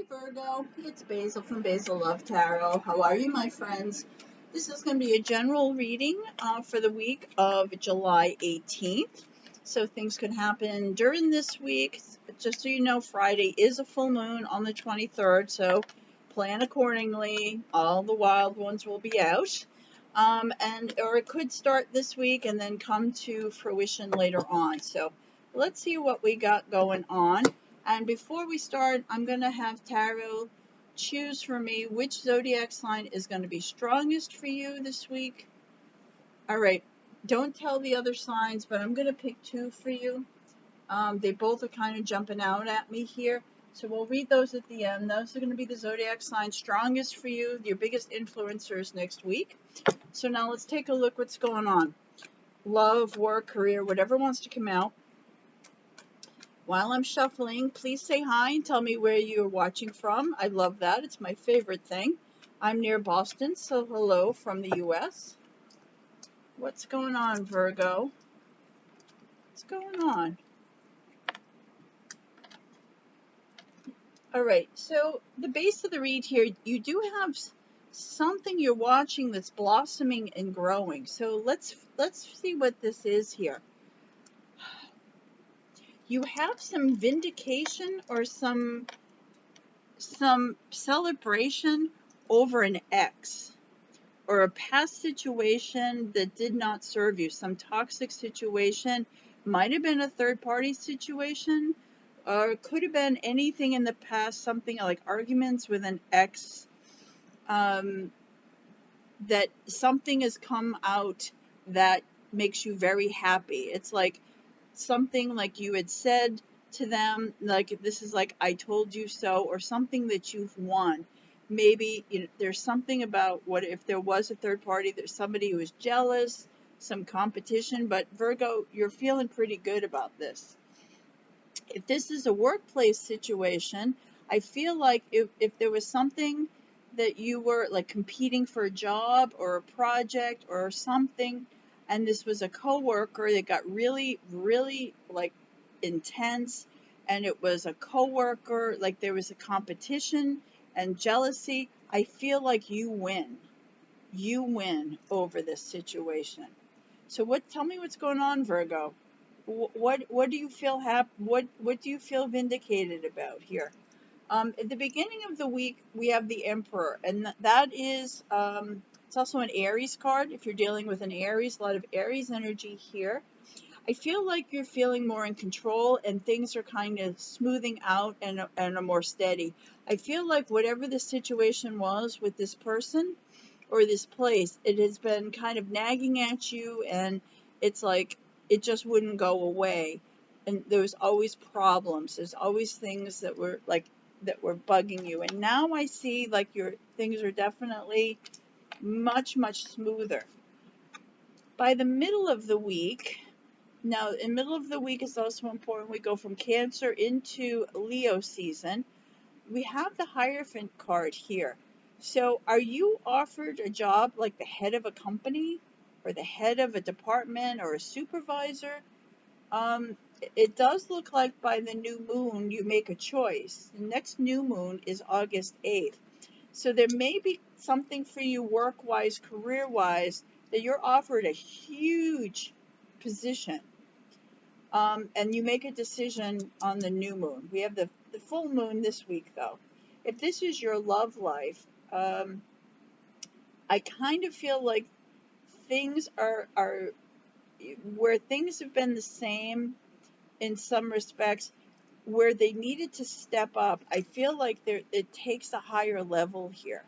Virgo, it's Basil from Basil Love Tarot. How are you, my friends? This is going to be a general reading for the week of July 18th. So things could happen during this week. Just so you know, Friday is a full moon on the 23rd, so plan accordingly. All the wild ones will be out. Or it could start this week and then come to fruition later on. So let's see what we got going on. And before we start, I'm going to have Tarot choose for me which zodiac sign is going to be strongest for you this week. All right, don't tell the other signs, but I'm going to pick two for you. They both are kind of jumping out at me here. So we'll read those at the end. Those are going to be the zodiac signs strongest for you, your biggest influencers next week. So now let's take a look what's going on. Love, work, career, whatever wants to come out. While I'm shuffling, please say hi and tell me where you're watching from. I love that. It's my favorite thing. I'm near Boston, so hello from the US. What's going on, Virgo? What's going on? All right, so the base of the read here, you do have something you're watching that's blossoming and growing. So let's see what this is here. You have some vindication or some celebration over an ex or a past situation that did not serve you. Some toxic situation, might have been a third party situation, or it could have been anything in the past, something like arguments with an ex, that something has come out that makes you very happy. It's like something like you had said to them, like this is like I told you so, or something that you've won. Maybe there's something about what if there was a third party, there's somebody who is jealous, some competition, but Virgo, you're feeling pretty good about this. If this is a workplace situation, I feel like if there was something that you were like competing for a job or a project or something, and this was a coworker that got really, really like intense, and it was a coworker, like there was a competition and jealousy, I feel like you win. You win over this situation. So tell me what's going on, Virgo. What do you feel what do you feel vindicated about here? At the beginning of the week, we have the Emperor, and that is, it's also an Aries card. If you're dealing with an Aries, a lot of Aries energy here. I feel like you're feeling more in control and things are kind of smoothing out and are more steady. I feel like whatever the situation was with this person or this place, it has been kind of nagging at you, and it's like it just wouldn't go away. And there was always problems. There's always things that were bugging you. And now I see like your things are definitely much, much smoother. By the middle of the week, now in the middle of the week is also important. We go from Cancer into Leo season. We have the Hierophant card here. So are you offered a job like the head of a company or the head of a department or a supervisor? It does look like by the new moon you make a choice. The next new moon is August 8th. So there may be something for you work-wise, career-wise, that you're offered a huge position. And you make a decision on the new moon. We have the full moon this week, though. If this is your love life, I kind of feel like things are where things have been the same in some respects, where they needed to step up. I feel like it takes a higher level here.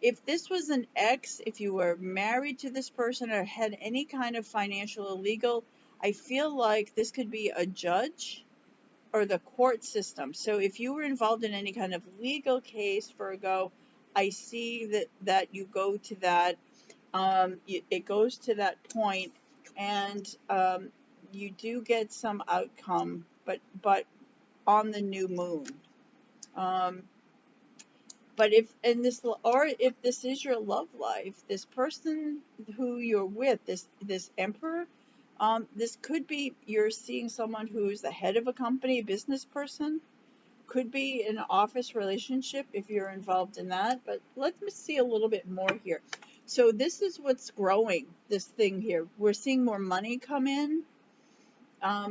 If this was an ex, if you were married to this person or had any kind of financial or legal, I feel like this could be a judge or the court system. So if you were involved in any kind of legal case, Virgo, I see that you go to that, it goes to that point, and you do get some outcome, but on the new moon. But if this is your love life, this person who you're with, this emperor, This could be you're seeing someone who's the head of a company, a business person. Could be an office relationship if you're involved in that. But let me see a little bit more here. So this is what's growing, this thing here. We're seeing more money come in.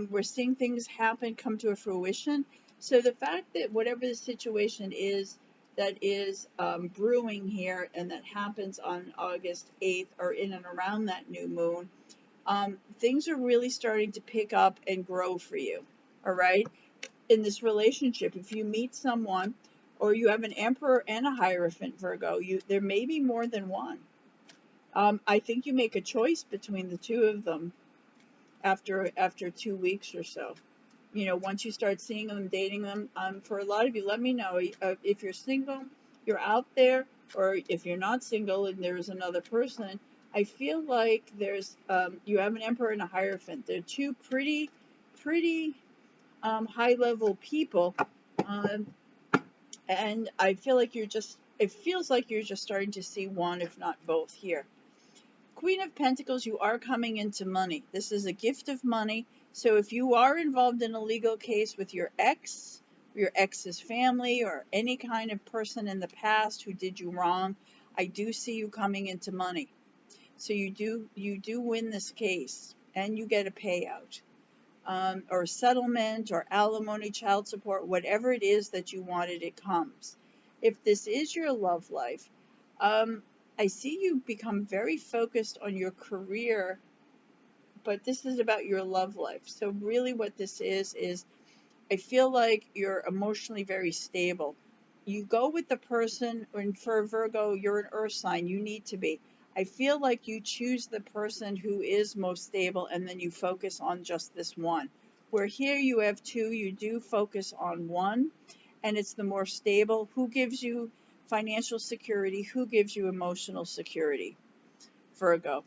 We're seeing things happen, come to a fruition. So the fact that whatever the situation is that is brewing here and that happens on August 8th or in and around that new moon, things are really starting to pick up and grow for you. All right. In this relationship, if you meet someone or you have an Emperor and a Hierophant, Virgo, there may be more than one. I think you make a choice between the two of them after 2 weeks or so. Once you start seeing them, dating them, for a lot of you, let me know if you're single, you're out there, or if you're not single and there's another person. I feel like you have an Emperor and a Hierophant. They're two pretty high-level people, and I feel like it feels like you're just starting to see one, if not both, here. Queen of Pentacles, you are coming into money. This is a gift of money. So if you are involved in a legal case with your ex's family, or any kind of person in the past who did you wrong, I do see you coming into money. So you do win this case, and you get a payout, or settlement, or alimony, child support, whatever it is that you wanted, it comes. If this is your love life, I see you become very focused on your career, but this is about your love life. So really what this is I feel like you're emotionally very stable. You go with the person, and for Virgo, you're an earth sign, you need to be. I feel like you choose the person who is most stable, and then you focus on just this one. Where here you have two, you do focus on one, and it's the more stable. Who gives you financial security? Who gives you emotional security? Virgo.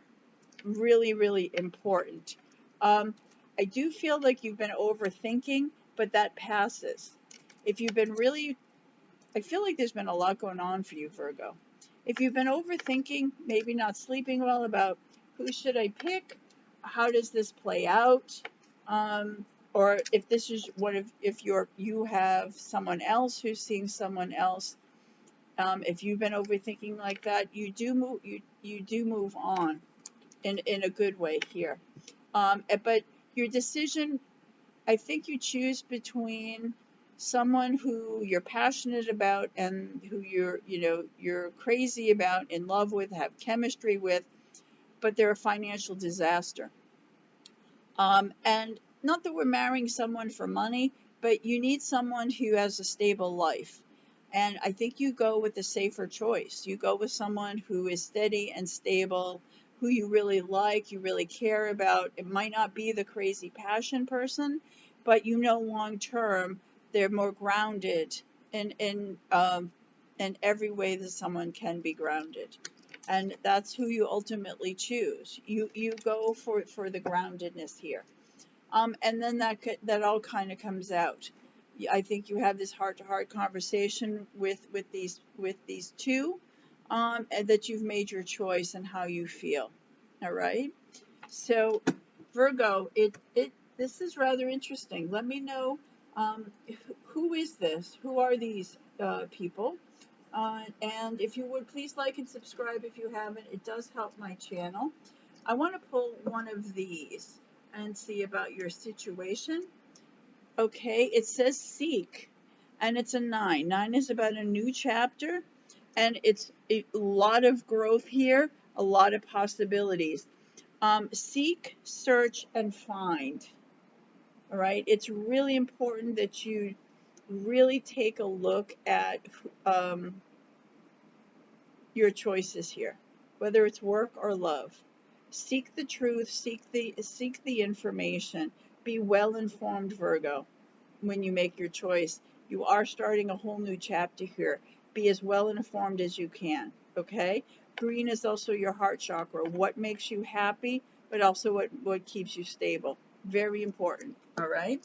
Really, really important. I do feel like you've been overthinking, but that passes. If you've been really, I feel like there's been a lot going on for you, Virgo. If you've been overthinking, maybe not sleeping well about who should I pick, how does this play out, or if this is if you have someone else who's seeing someone else, if you've been overthinking like that, you do move on in a good way here. But your decision, I think you choose between someone who you're passionate about and who you're crazy about, in love with, have chemistry with, but they're a financial disaster. And not that we're marrying someone for money, but you need someone who has a stable life. And I think you go with the safer choice. You go with someone who is steady and stable, who you really like, you really care about. It might not be the crazy passion person, but long term they're more grounded in every way that someone can be grounded. And that's who you ultimately choose. You go for the groundedness here. And then that all kind of comes out. I think you have this heart-to-heart conversation with these two, and that you've made your choice and how you feel. All right. So Virgo, this is rather interesting. Let me know, who is this? Who are these people? And if you would, please like and subscribe if you haven't. It does help my channel. I want to pull one of these and see about your situation. Okay, it says seek, and it's a 9. 9 is about a new chapter, and it's a lot of growth here, a lot of possibilities. Seek, search, and find. All right, it's really important that you really take a look at your choices here, whether it's work or love. Seek the truth, seek the information. Be well informed, Virgo, when you make your choice. You are starting a whole new chapter here. Be as well informed as you can, okay? Green is also your heart chakra. What makes you happy, but also what keeps you stable. Very important, all right?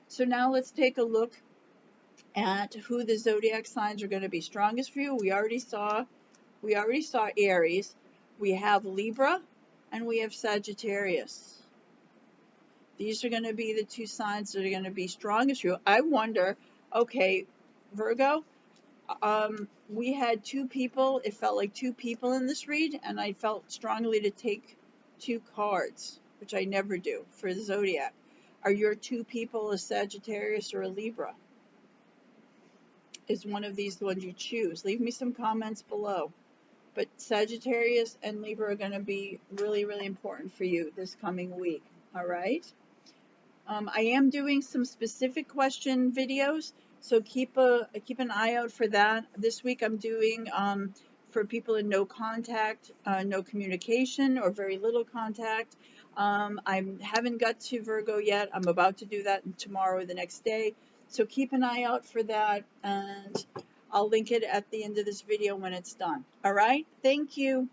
So now let's take a look at who the zodiac signs are going to be strongest for you. We already saw Aries. We have Libra, and we have Sagittarius. These are going to be the two signs that are going to be strongest for you. I wonder, okay, Virgo, we had two people, it felt like two people in this read, and I felt strongly to take two cards, which I never do for the zodiac. Are your two people a Sagittarius or a Libra? Is one of these the ones you choose? Leave me some comments below. But Sagittarius and Libra are going to be really, really important for you this coming week. All right. I am doing some specific question videos, so keep an eye out for that. This week I'm doing for people in no contact, no communication, or very little contact. I haven't got to Virgo yet. I'm about to do that tomorrow or the next day, so keep an eye out for that, and I'll link it at the end of this video when it's done. All right, thank you.